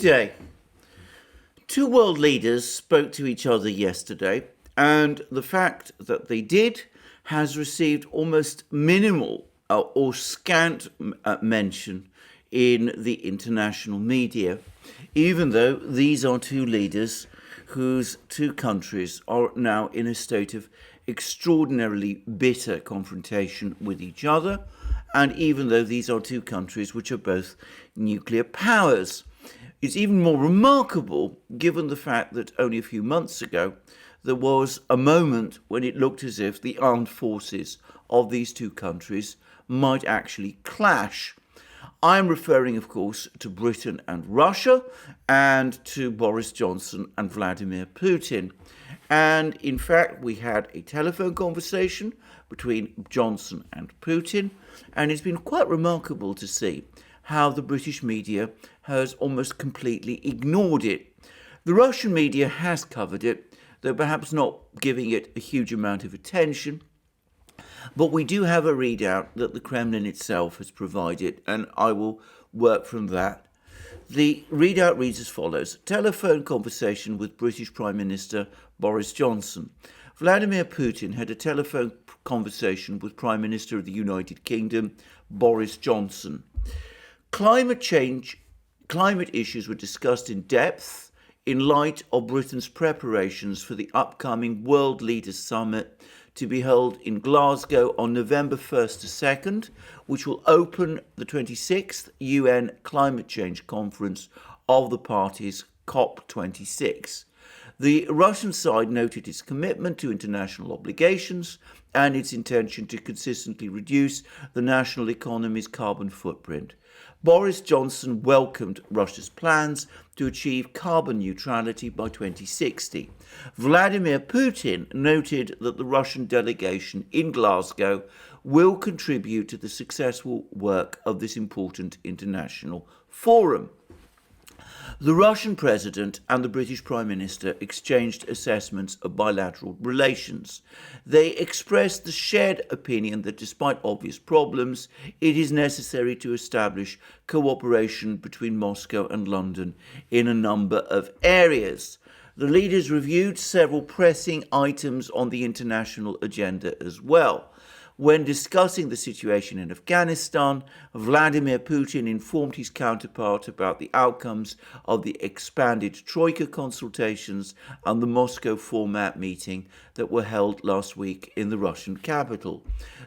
day. Two world leaders spoke to each other yesterday, and the fact that they did has received almost minimal or scant mention in the international media, even though these are two leaders whose two countries are now in a state of extraordinarily bitter confrontation with each other, and even though these are two countries which are both nuclear powers. It's even more remarkable given the fact that only a few months ago there was a moment when it looked as if the armed forces of these two countries might actually clash. I'm referring, of course, to Britain and Russia and to Boris Johnson and Vladimir Putin. And in fact, we had a telephone conversation between Johnson and Putin, and it's been quite remarkable to see how the British media has almost completely ignored it. The Russian media has covered it, though perhaps not giving it a huge amount of attention. But we do have a readout that the Kremlin itself has provided, and I will work from that. The readout reads as follows. Telephone conversation with British Prime Minister Boris Johnson. Vladimir Putin had a telephone conversation with Prime Minister of the United Kingdom, Boris Johnson. Climate issues were discussed in depth in light of Britain's preparations for the upcoming World Leaders Summit to be held in Glasgow on November 1st to 2nd, which will open the 26th UN Climate Change Conference of the parties, COP26. The Russian side noted its commitment to international obligations and its intention to consistently reduce the national economy's carbon footprint. Boris Johnson welcomed Russia's plans to achieve carbon neutrality by 2060. Vladimir Putin noted that the Russian delegation in Glasgow will contribute to the successful work of this important international forum. The Russian president and the British Prime Minister exchanged assessments of bilateral relations. They expressed the shared opinion that despite obvious problems, it is necessary to establish cooperation between Moscow and London in a number of areas. The leaders reviewed several pressing items on the international agenda as well. When discussing the situation in Afghanistan, Vladimir Putin informed his counterpart about the outcomes of the expanded Troika consultations and the Moscow format meeting that were held last week in the Russian capital.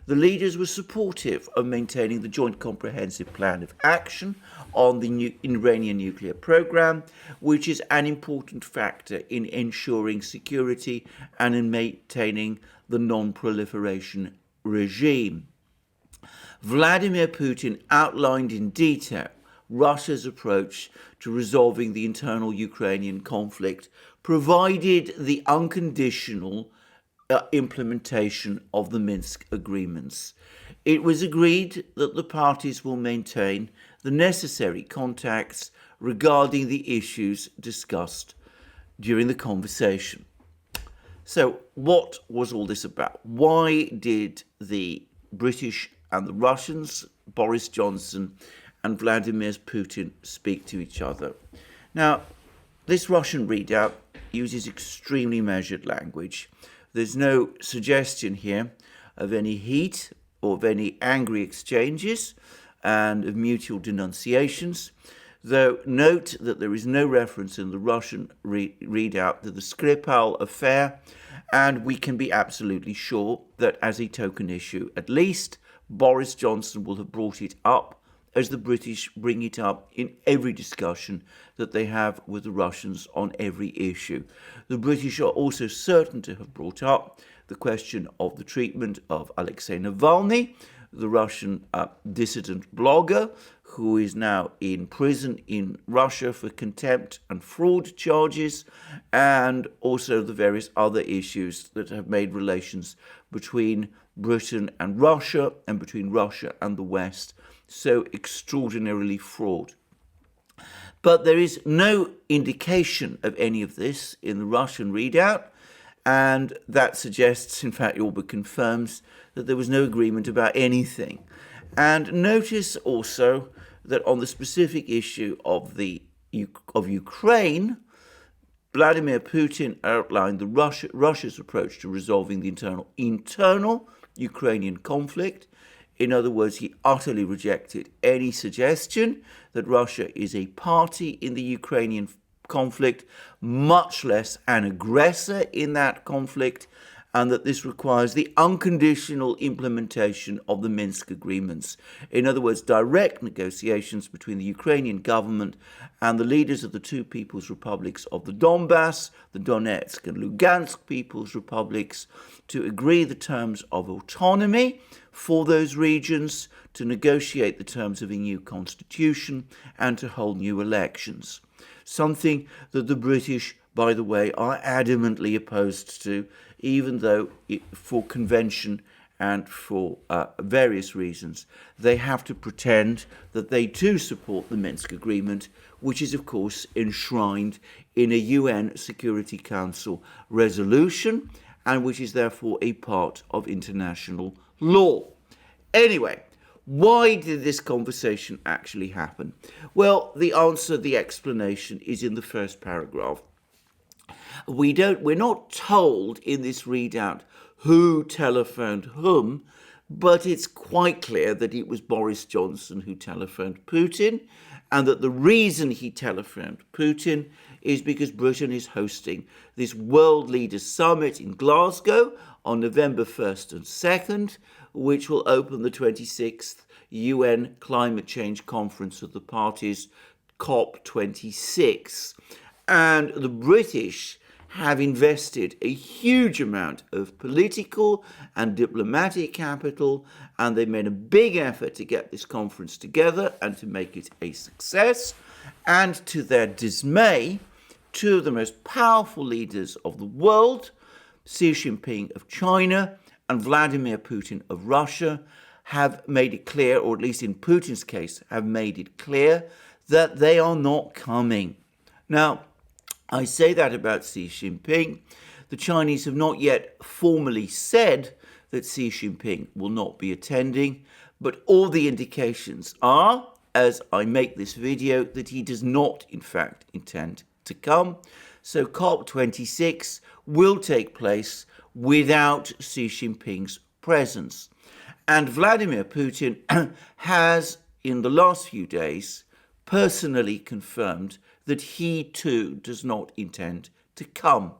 The leaders were supportive of maintaining the joint comprehensive plan of action on the Iranian nuclear program, which is an important factor in ensuring security and in maintaining the non-proliferation regime. Vladimir Putin outlined in detail Russia's approach to resolving the internal Ukrainian conflict, provided the unconditional implementation of the Minsk agreements. It was agreed that the parties will maintain the necessary contacts regarding the issues discussed during the conversation. So what was all this about? Why did the British and the Russians, Boris Johnson and Vladimir Putin, speak to each other? Now, this Russian readout uses extremely measured language. There's no suggestion here of any heat or of any angry exchanges and of mutual denunciations. Though note that there is no reference in the Russian readout to the Skripal affair, and we can be absolutely sure that as a token issue, at least, Boris Johnson will have brought it up as the British bring it up in every discussion that they have with the Russians on every issue. The British are also certain to have brought up the question of the treatment of Alexei Navalny, the Russian dissident blogger, who is now in prison in Russia for contempt and fraud charges, and also the various other issues that have made relations between Britain and Russia and between Russia and the West so extraordinarily fraught. But there is no indication of any of this in the Russian readout, and that suggests, in fact, all but confirms that there was no agreement about anything. And notice also that on the specific issue of the of Ukraine, Vladimir Putin outlined Russia's approach to resolving the internal Ukrainian conflict. In other words, he utterly rejected any suggestion that Russia is a party in the Ukrainian conflict, much less an aggressor in that conflict, and that this requires the unconditional implementation of the Minsk agreements. In other words, direct negotiations between the Ukrainian government and the leaders of the two People's Republics of the Donbass, the Donetsk and Lugansk People's Republics, to agree the terms of autonomy for those regions, to negotiate the terms of a new constitution, and to hold new elections. Something that the British, by the way, are adamantly opposed to, even though for convention and for various reasons, they have to pretend that they too support the Minsk Agreement, which is, of course, enshrined in a UN Security Council resolution and which is therefore a part of international law. Anyway, why did this conversation actually happen? Well, the answer, the explanation is in the first paragraph. We're not told in this readout who telephoned whom, but it's quite clear that it was Boris Johnson who telephoned Putin, and that the reason he telephoned Putin is because Britain is hosting this World Leaders Summit in Glasgow on November 1st and 2nd, which will open the 26th UN Climate Change Conference of the Parties, COP26. And the British have invested a huge amount of political and diplomatic capital, and they made a big effort to get this conference together and to make it a success. And to their dismay, two of the most powerful leaders of the world, Xi Jinping of China and Vladimir Putin of Russia, have made it clear, or at least in Putin's case, have made it clear that they are not coming. Now, I say that about Xi Jinping. The Chinese have not yet formally said that Xi Jinping will not be attending, but all the indications are, as I make this video, that he does not, in fact, intend to come. So COP26 will take place without Xi Jinping's presence. And Vladimir Putin has, in the last few days, personally confirmed that he too does not intend to come.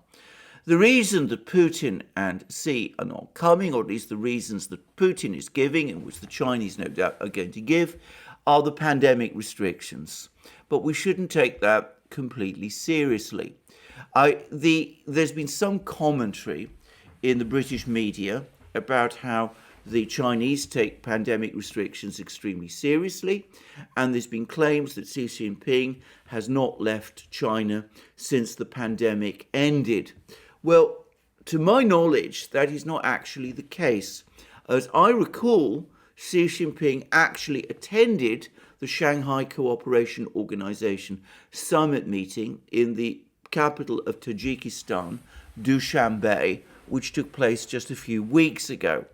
The reason that Putin and Xi are not coming, or at least the reasons that Putin is giving, and which the Chinese no doubt are going to give, are the pandemic restrictions. But we shouldn't take that completely seriously. There's been some commentary in the British media about how the Chinese take pandemic restrictions extremely seriously, and there's been claims that Xi Jinping has not left China since the pandemic ended. Well, to my knowledge, that is not actually the case. As I recall, Xi Jinping actually attended the Shanghai Cooperation Organization summit meeting in the capital of Tajikistan, Dushanbe, which took place just a few weeks ago.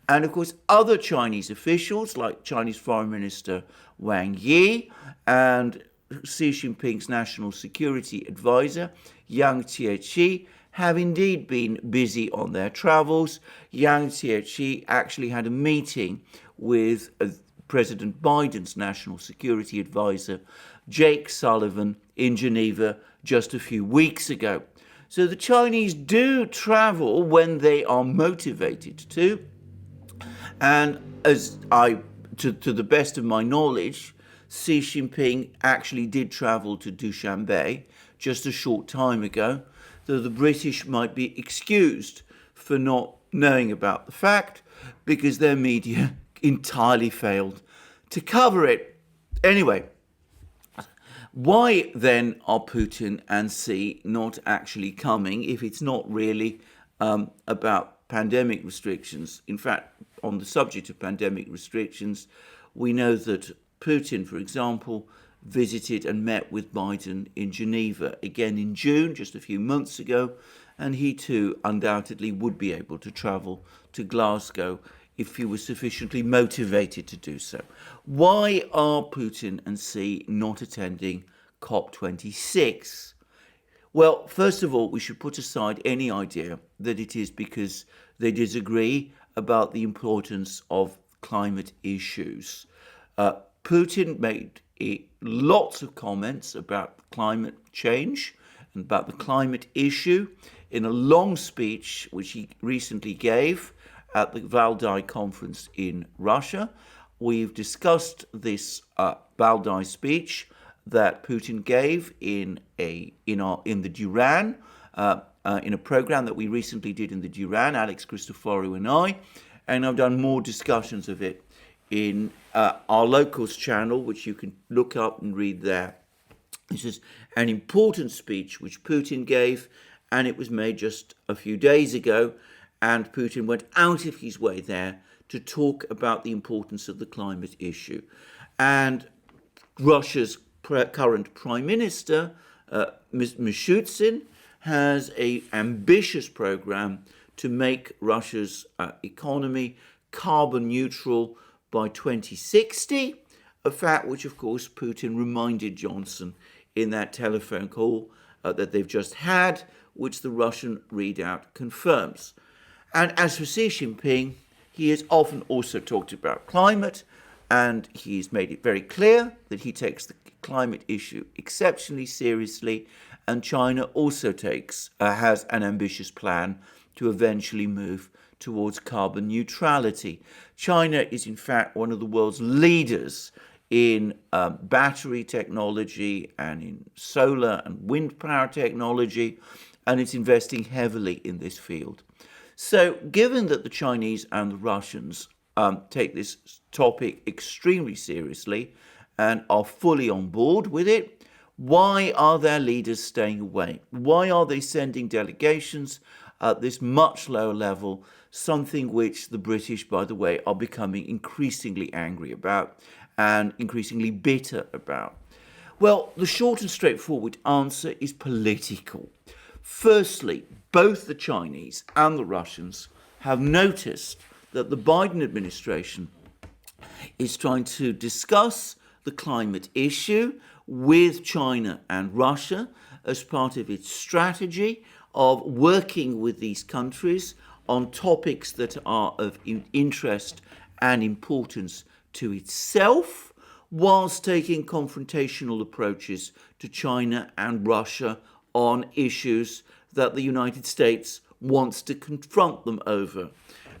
And of course, other Chinese officials like Chinese Foreign Minister Wang Yi and Xi Jinping's national security advisor, Yang Jiechi, have indeed been busy on their travels. Yang Jiechi actually had a meeting with President Biden's national security advisor, Jake Sullivan, in Geneva just a few weeks ago. So the Chinese do travel when they are motivated to. And to the best of my knowledge, Xi Jinping actually did travel to Dushanbe just a short time ago, though the British might be excused for not knowing about the fact because their media entirely failed to cover it. Anyway, why then are Putin and Xi not actually coming if it's not really about pandemic restrictions? In fact, on the subject of pandemic restrictions, we know that Putin, for example, visited and met with Biden in Geneva again in June, just a few months ago, and he too undoubtedly would be able to travel to Glasgow if he was sufficiently motivated to do so. Why are Putin and Xi not attending COP26? Well, first of all, we should put aside any idea that it is because they disagree about the importance of climate issues. Putin made lots of comments about climate change and about the climate issue in a long speech which he recently gave at the Valdai conference in Russia. We've discussed this Valdai speech that Putin gave in the Duran, in a program that we recently did in the Duran, Alex Christoforou and I, and I've done more discussions of it in our Locals channel, which you can look up and read there. This is an important speech which Putin gave, and it was made just a few days ago, and Putin went out of his way there to talk about the importance of the climate issue. And Russia's current Prime Minister, Mishustin, has an ambitious program to make Russia's economy carbon neutral by 2060, a fact which, of course, Putin reminded Johnson in that telephone call that they've just had, which the Russian readout confirms. And as for Xi Jinping, he has often also talked about climate, and he's made it very clear that he takes the climate issue exceptionally seriously, and China also has an ambitious plan to eventually move towards carbon neutrality. China is, in fact, one of the world's leaders in battery technology and in solar and wind power technology, and it's investing heavily in this field. So given that the Chinese and the Russians take this topic extremely seriously and are fully on board with it, why are their leaders staying away? Why are they sending delegations at this much lower level, something which the British, by the way, are becoming increasingly angry about and increasingly bitter about? Well, the short and straightforward answer is political. Firstly, both the Chinese and the Russians have noticed that the Biden administration is trying to discuss the climate issue with China and Russia as part of its strategy of working with these countries on topics that are of interest and importance to itself, whilst taking confrontational approaches to China and Russia on issues that the United States wants to confront them over.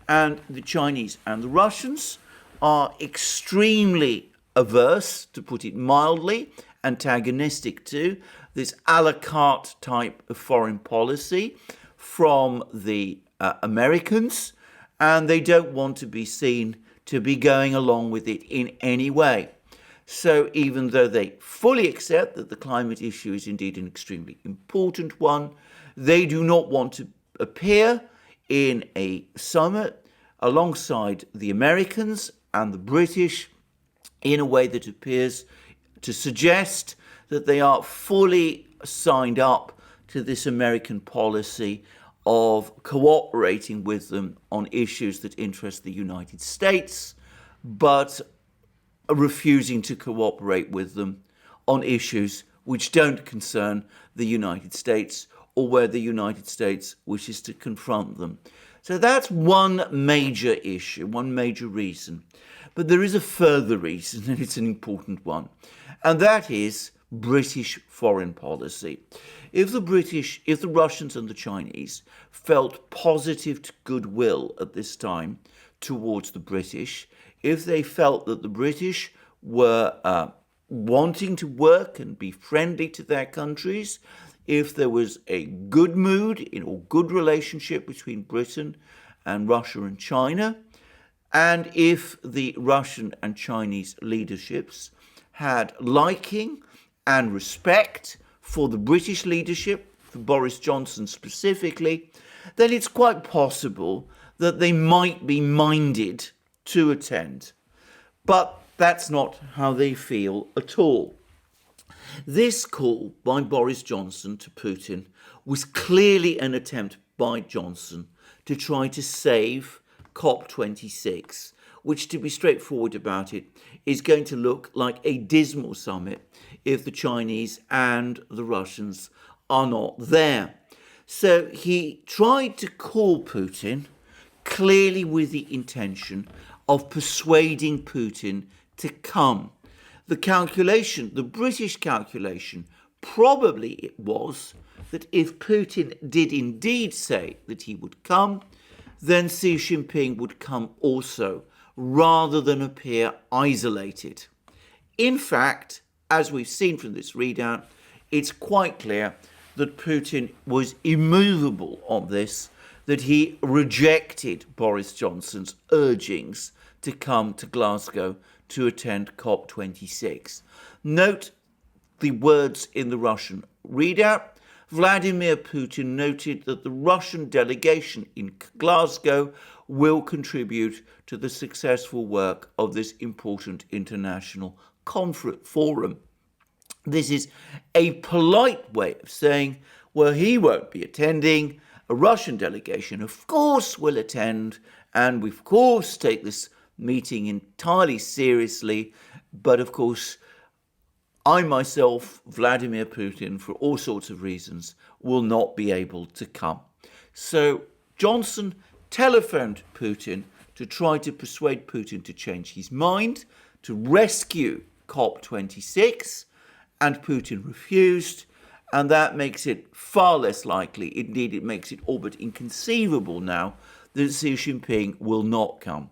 And the Chinese and the Russians are extremely averse, to put it mildly, antagonistic to this a la carte type of foreign policy from the Americans, and they don't want to be seen to be going along with it in any way. So even though they fully accept that the climate issue is indeed an extremely important one, they do not want to appear in a summit alongside the Americans and the British in a way that appears to suggest that they are fully signed up to this American policy of cooperating with them on issues that interest the United States, but refusing to cooperate with them on issues which don't concern the United States or where the United States wishes to confront them. So that's one major issue, one major reason. But there is a further reason, and it's an important one, and that is British foreign policy. If the Russians and the Chinese felt positive goodwill at this time towards the British, if they felt that the British were wanting to work and be friendly to their countries, if there was a good mood or good relationship between Britain and Russia and China, and if the Russian and Chinese leaderships had liking and respect for the British leadership, for Boris Johnson specifically, then it's quite possible that they might be minded to attend. But that's not how they feel at all. This call by Boris Johnson to Putin was clearly an attempt by Johnson to try to save COP26, which, to be straightforward about it, is going to look like a dismal summit if the Chinese and the Russians are not there. So he tried to call Putin, clearly with the intention of persuading Putin to come. The calculation, the British calculation, probably it was that if Putin did indeed say that he would come, then Xi Jinping would come also, rather than appear isolated. In fact, as we've seen from this readout, it's quite clear that Putin was immovable on this, that he rejected Boris Johnson's urgings to come to Glasgow to attend COP26. Note the words in the Russian readout. Vladimir Putin noted that the Russian delegation in Glasgow will contribute to the successful work of this important international forum. This is a polite way of saying, well, he won't be attending. A Russian delegation, of course, will attend, and we, of course, take this meeting entirely seriously. But, of course, I myself, Vladimir Putin, for all sorts of reasons, will not be able to come. So Johnson telephoned Putin to try to persuade Putin to change his mind, to rescue COP26, and Putin refused, and that makes it far less likely, indeed it makes it all but inconceivable now, that Xi Jinping will not come.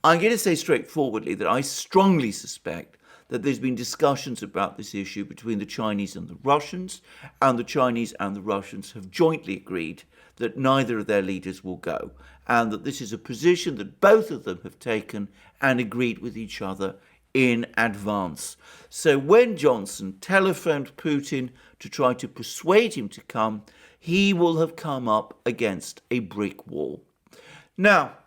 I'm going to say straightforwardly that I strongly suspect that there's been discussions about this issue between the Chinese and the Russians, and the Chinese and the Russians have jointly agreed that neither of their leaders will go, and that this is a position that both of them have taken and agreed with each other in advance. So when Johnson telephoned Putin to try to persuade him to come, he will have come up against a brick wall. Now,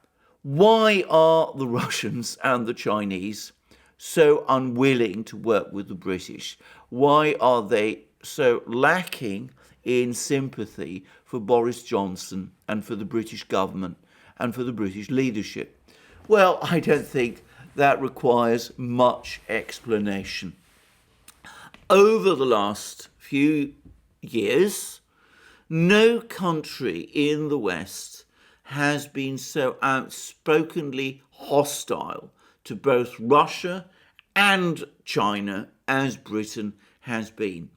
why are the Russians and the Chinese so unwilling to work with the British? Why are they so lacking in sympathy for Boris Johnson and for the British government and for the British leadership? Well, I don't think that requires much explanation. Over the last few years, no country in the West has been so outspokenly hostile to both Russia and China as Britain has been.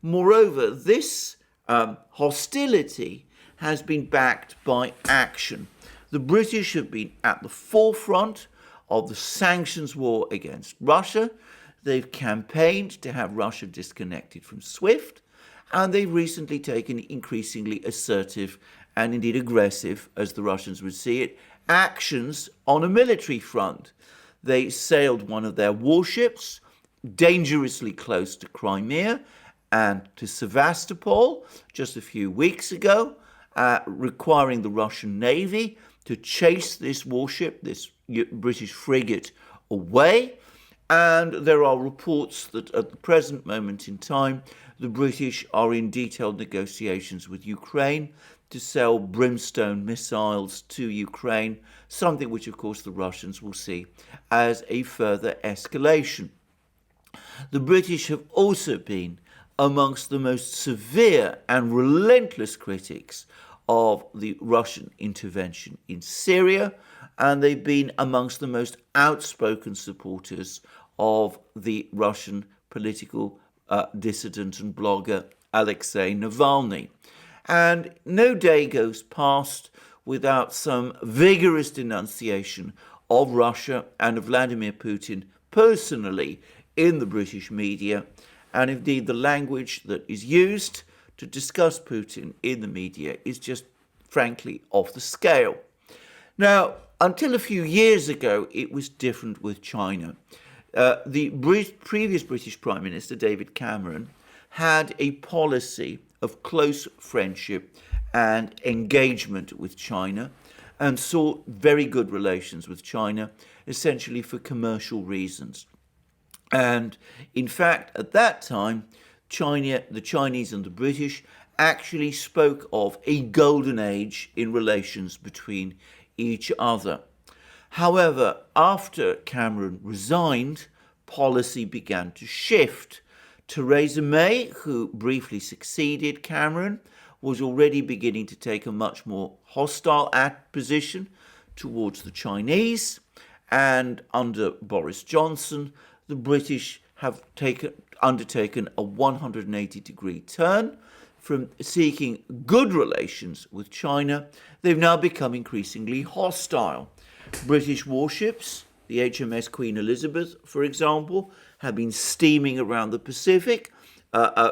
Moreover, this hostility has been backed by action. The British have been at the forefront of the sanctions war against Russia. They've campaigned to have Russia disconnected from SWIFT, and they've recently taken increasingly assertive and indeed aggressive, as the Russians would see it, actions on a military front. They sailed one of their warships dangerously close to Crimea and to Sevastopol just a few weeks ago, requiring the Russian Navy to chase this warship, this British frigate, away. And there are reports that at the present moment in time, the British are in detailed negotiations with Ukraine to sell brimstone missiles to Ukraine, something which, of course, the Russians will see as a further escalation. The British have also been amongst the most severe and relentless critics of the Russian intervention in Syria, and they've been amongst the most outspoken supporters of the Russian political dissident and blogger Alexei Navalny. And no day goes past without some vigorous denunciation of Russia and of Vladimir Putin personally in the British media, and indeed the language that is used to discuss Putin in the media is just frankly off the scale. Now, until a few years ago, it was different with China. The previous British Prime Minister, David Cameron, had a policy of close friendship and engagement with China and sought very good relations with China, essentially for commercial reasons. And in fact, at that time, the Chinese and the British actually spoke of a golden age in relations between each other. However, after Cameron resigned, policy began to shift. Theresa May, who briefly succeeded Cameron, was already beginning to take a much more hostile position towards the Chinese. And under Boris Johnson, the British have undertaken a 180-degree turn. From seeking good relations with China, they've now become increasingly hostile. British warships, the HMS Queen Elizabeth, for example, have been steaming around the Pacific,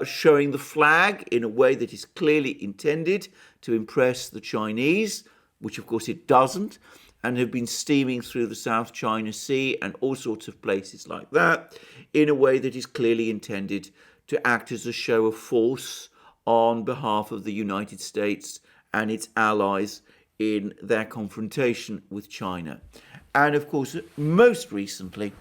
showing the flag in a way that is clearly intended to impress the Chinese, which of course it doesn't, and have been steaming through the South China Sea and all sorts of places like that in a way that is clearly intended to act as a show of force on behalf of the United States and its allies in their confrontation with China. And of course, most recently,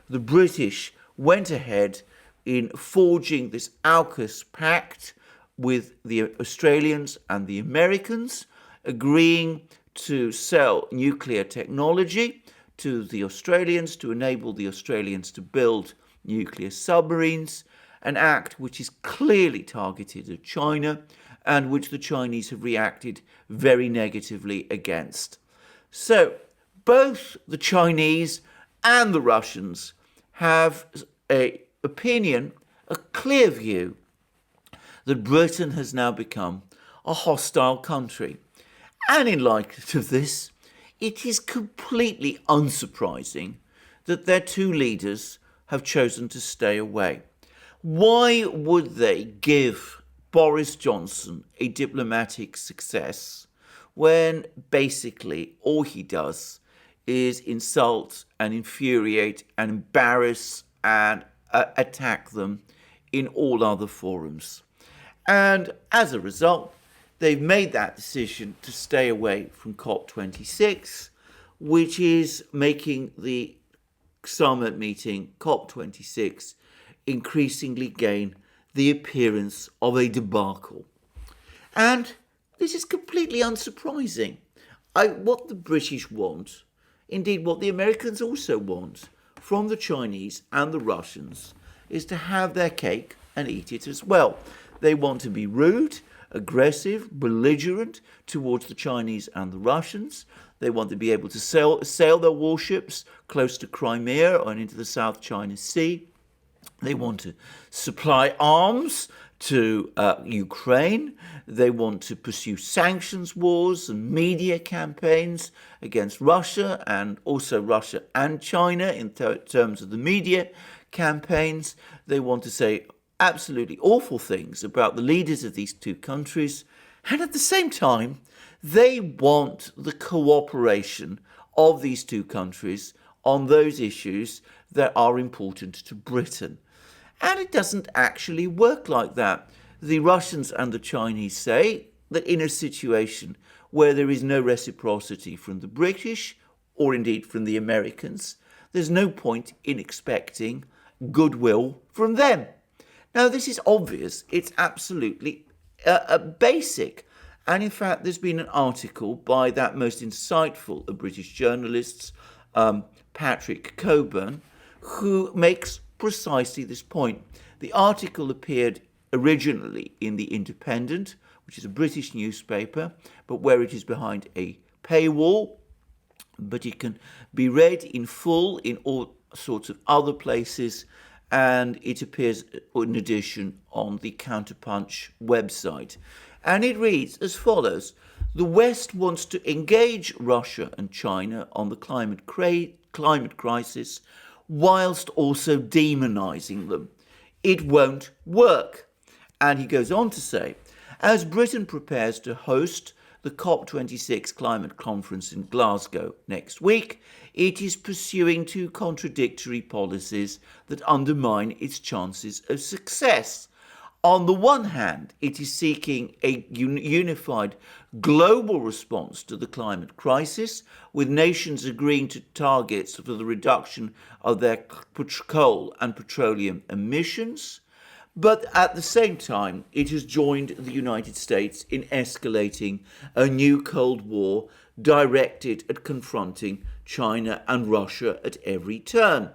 the British went ahead in forging this AUKUS pact with the Australians and the Americans, agreeing to sell nuclear technology to the Australians to enable the Australians to build nuclear submarines, an act which is clearly targeted at China and which the Chinese have reacted very negatively against. So both the Chinese and the Russians have an opinion, a clear view, that Britain has now become a hostile country. And in light of this, it is completely unsurprising that their two leaders have chosen to stay away. Why would they give Boris Johnson a diplomatic success when basically all he does is insult and infuriate and embarrass and attack them in all other forums? And as a result, they've made that decision to stay away from COP26, which is making the summit meeting, COP26, increasingly gain the appearance of a debacle. And this is completely unsurprising. What the British want, indeed what the Americans also want from the Chinese and the Russians, is to have their cake and eat it as well. They want to be rude, aggressive, belligerent towards the Chinese and the Russians. They want to be able to sail their warships close to Crimea and into the South China Sea. They want to supply arms to Ukraine. They want to pursue sanctions wars and media campaigns against Russia, and also Russia and China in terms of the media campaigns. They want to say absolutely awful things about the leaders of these two countries. And at the same time, they want the cooperation of these two countries on those issues that are important to Britain. And it doesn't actually work like that. The Russians and the Chinese say that in a situation where there is no reciprocity from the British, or indeed from the Americans, there's no point in expecting goodwill from them. Now, this is obvious. It's absolutely basic. And in fact, there's been an article by that most insightful of British journalists, Patrick Cockburn, who makes precisely this point. The article appeared originally in The Independent, which is a British newspaper, but where it is behind a paywall. But it can be read in full in all sorts of other places, and it appears in addition on the Counterpunch website. And it reads as follows: the West wants to engage Russia and China on the climate crisis whilst also demonising them. It won't work. And he goes on to say, as Britain prepares to host the COP26 climate conference in Glasgow next week, it is pursuing two contradictory policies that undermine its chances of success. On the one hand, it is seeking a unified global response to the climate crisis, with nations agreeing to targets for the reduction of their coal and petroleum emissions. But at the same time, it has joined the United States in escalating a new Cold War directed at confronting China and Russia at every turn.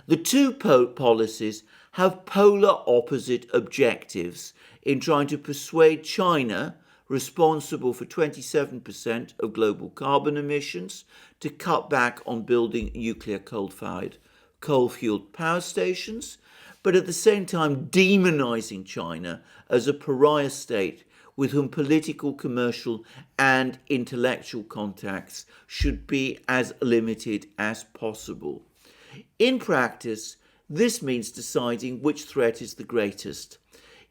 The two policies have polar opposite objectives in trying to persuade China, responsible for 27% of global carbon emissions, to cut back on building nuclear coal-fueled power stations, but at the same time demonizing China as a pariah state with whom political, commercial and intellectual contacts should be as limited as possible. In practice, this means deciding which threat is the greatest.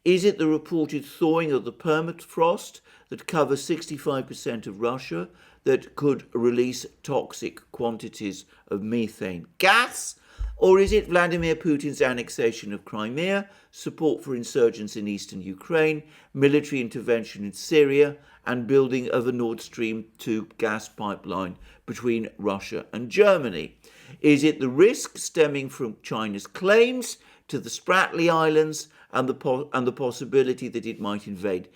Is it the reported thawing of the permafrost that covers 65% of Russia that could release toxic quantities of methane gas? Or is it Vladimir Putin's annexation of Crimea, support for insurgents in eastern Ukraine, military intervention in Syria, and building of a Nord Stream 2 gas pipeline between Russia and Germany? Is it the risk stemming from China's claims to the Spratly Islands and the possibility that it might invade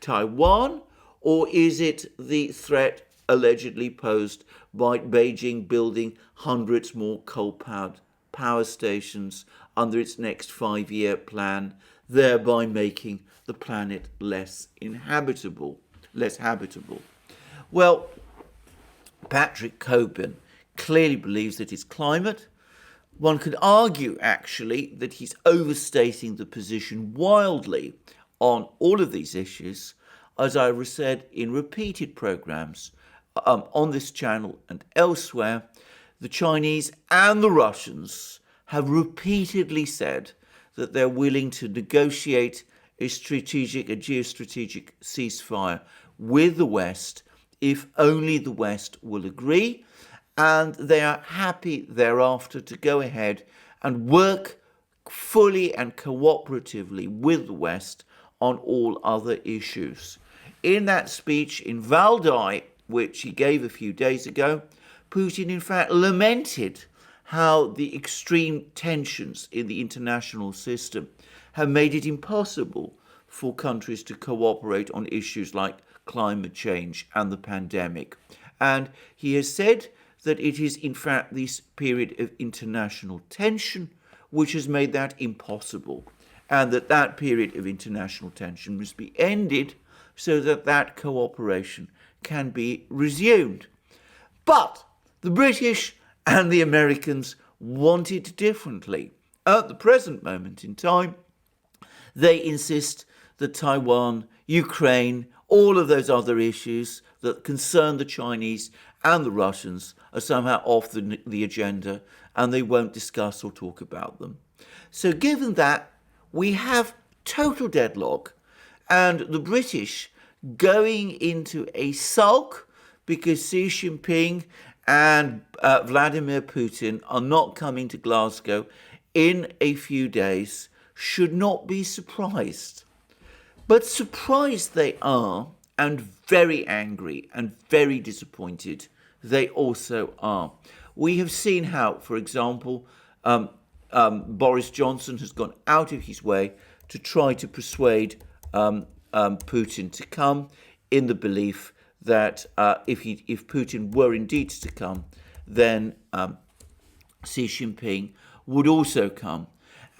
Taiwan? Or is it the threat allegedly posed by Beijing building hundreds more coal-powered power stations under its next 5-year plan, thereby making the planet less habitable? Well, Patrick Cockburn clearly believes that it's climate. One could argue, actually, that he's overstating the position wildly on all of these issues, as I said in repeated programs on this channel and elsewhere. The Chinese and the Russians have repeatedly said that they're willing to negotiate a geostrategic ceasefire with the West if only the West will agree, and they are happy thereafter to go ahead and work fully and cooperatively with the West on all other issues. In that speech in Valdai, which he gave a few days ago, Putin in fact lamented how the extreme tensions in the international system have made it impossible for countries to cooperate on issues like climate change and the pandemic. And he has said that it is in fact this period of international tension which has made that impossible, and that period of international tension must be ended so that cooperation can be resumed. But the British and the Americans want it differently. At the present moment in time, they insist that Taiwan, Ukraine, all of those other issues that concern the Chinese and the Russians are somehow off the agenda, and they won't discuss or talk about them. So given that, we have total deadlock, and the British going into a sulk because Xi Jinping and Vladimir Putin are not coming to Glasgow in a few days should not be surprised. But surprised they are, and very angry and very disappointed they also are. We have seen how, for example, Boris Johnson has gone out of his way to try to persuade Putin to come, in the belief that if Putin were indeed to come, then Xi Jinping would also come.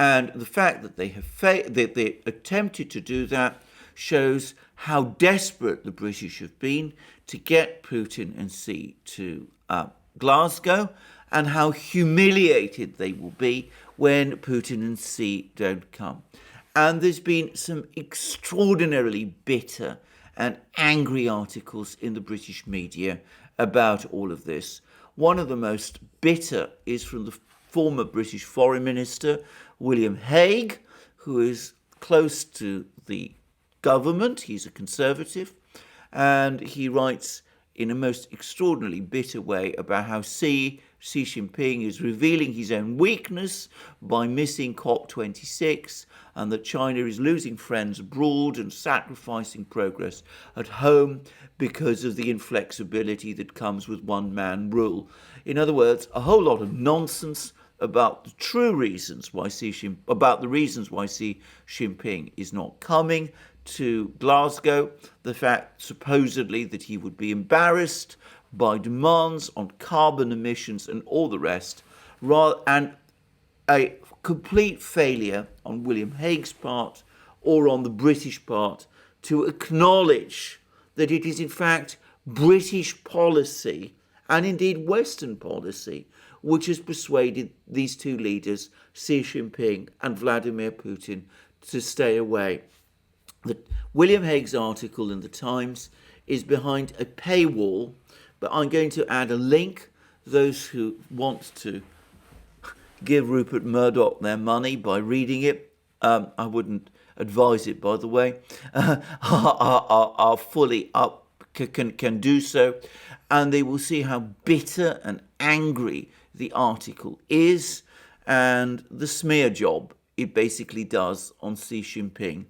And the fact that they attempted to do that shows how desperate the British have been to get Putin and Xi to Glasgow, and how humiliated they will be when Putin and Xi don't come. And there's been some extraordinarily bitter and angry articles in the British media about all of this. One of the most bitter is from the former British Foreign Minister, William Hague, who is close to the government. He's a Conservative, and he writes in a most extraordinarily bitter way about how Xi Jinping is revealing his own weakness by missing COP26, and that China is losing friends abroad and sacrificing progress at home because of the inflexibility that comes with one-man rule. In other words, a whole lot of nonsense about the true reasons why Xi Jinping is not coming to Glasgow, the fact supposedly that he would be embarrassed by demands on carbon emissions and all the rest, and a complete failure on William Hague's part or on the British part to acknowledge that it is in fact British policy and indeed Western policy which has persuaded these two leaders, Xi Jinping and Vladimir Putin, to stay away. William Hague's article in the Times is behind a paywall, but I'm going to add a link. Those who want to give Rupert Murdoch their money by reading it, I wouldn't advise it, by the way, are fully up, can do so, and they will see how bitter and angry the article is and the smear job it basically does on Xi Jinping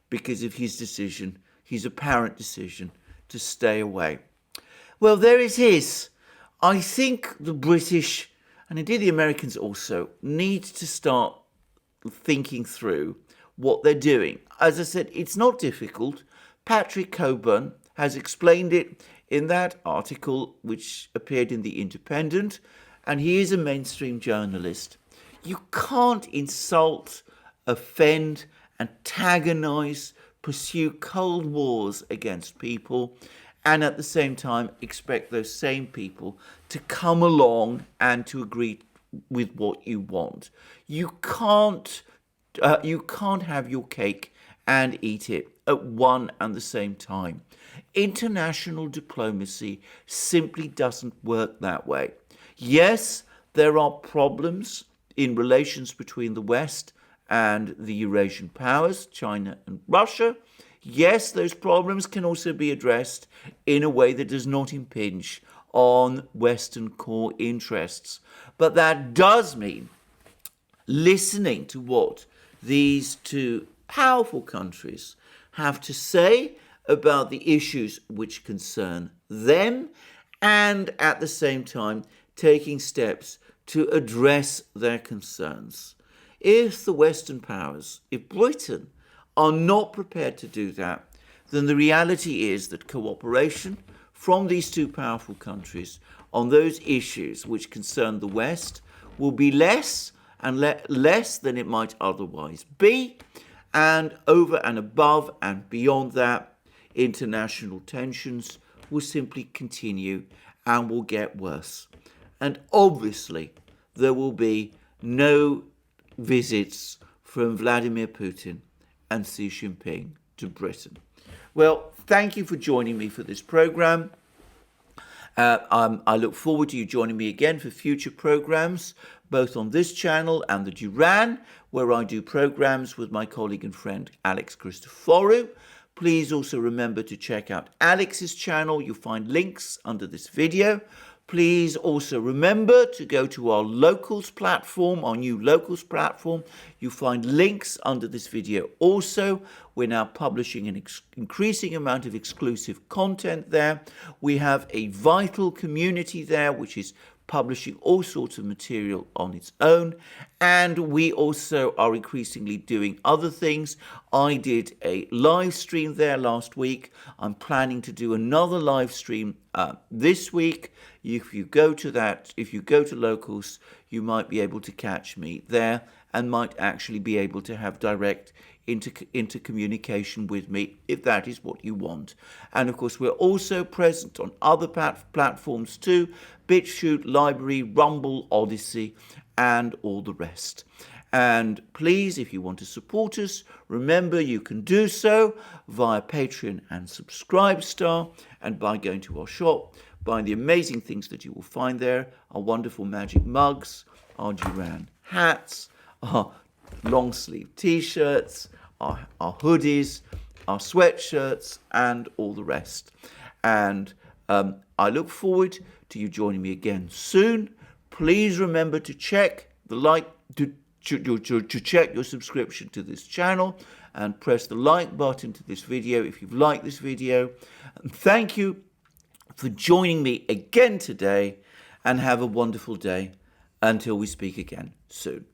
because of his decision, his apparent decision to stay away. Well, there it is. I think the British, and indeed the Americans also, need to start thinking through what they're doing. As I said, it's not difficult. Patrick Cockburn has explained it in that article which appeared in The Independent, and he is a mainstream journalist. You can't insult, offend, antagonize, pursue cold wars against people and at the same time expect those same people to come along and to agree with what you want. You can't have your cake and eat it at one and the same time. International diplomacy simply doesn't work that way. Yes, there are problems in relations between the West and the Eurasian powers, China and Russia. Yes, those problems can also be addressed in a way that does not impinge on Western core interests. But that does mean listening to what these two powerful countries have to say about the issues which concern them and at the same time taking steps to address their concerns. If the Western powers, if Britain, are not prepared to do that, then the reality is that cooperation from these two powerful countries on those issues which concern the West will be less and less than it might otherwise be, and over and above and beyond that, international tensions will simply continue and will get worse. And obviously, there will be no visits from Vladimir Putin and Xi Jinping to Britain. Well, thank you for joining me for this program. I look forward to you joining me again for future programs, both on this channel and the Duran, where I do programs with my colleague and friend Alex Christoforou. Please also remember to check out Alex's channel. You'll find links under this video. Please also remember to go to our locals platform, our new locals platform. You'll find links under this video also. We're now publishing an increasing amount of exclusive content there. We have a vital community there, which is publishing all sorts of material on its own. And we also are increasingly doing other things. I did a live stream there last week. I'm planning to do another live stream this week. If you go to locals, you might be able to catch me there and might actually be able to have direct intercommunication with me if that is what you want. And of course, we're also present on other platforms too: BitChute, Library, Rumble, ODYSEE, and all the rest. And please, if you want to support us, remember you can do so via Patreon and Subscribestar, and by going to our shop, buying the amazing things that you will find there: our wonderful magic mugs, our Duran hats, our long sleeve t-shirts, our hoodies, our sweatshirts, and all the rest. And I look forward to you joining me again soon. Please remember to check to check your subscription to this channel and press the like button to this video if you've liked this video. And thank you for joining me again today, and have a wonderful day until we speak again soon.